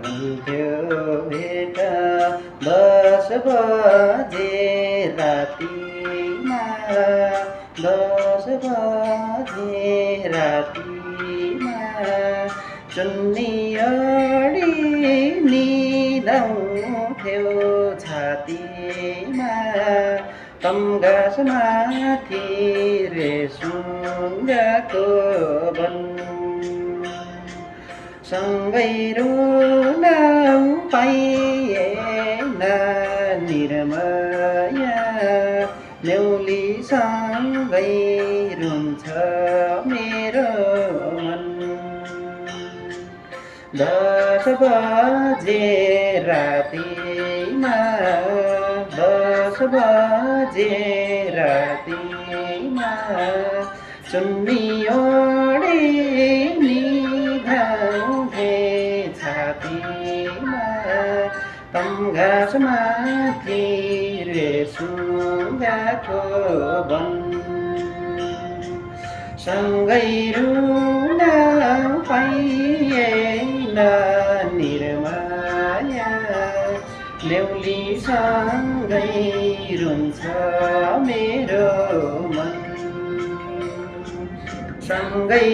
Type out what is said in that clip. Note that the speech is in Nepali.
हुन्थ्यो भेट 10 बजे रातिमा 10 बजे रातिमा चुन्नी ओढी निदाउँथ्यो छातीमा तम घाँसमाथि रेसुङ्गाको वन सँगै रुन पाइएन निर्मया न्याउलीसँगै रुन्छ मेरो मन 10 बजे रातिमा 10 बजे रातिमा चुन्नी ओढी निधाउँथे छातीमा तम घाँसमाथि रेसुङ्गाको वन सँगै रुन पाइएन निर्माया न्याउलीसँगै रुन्छ मेरो मन सँगै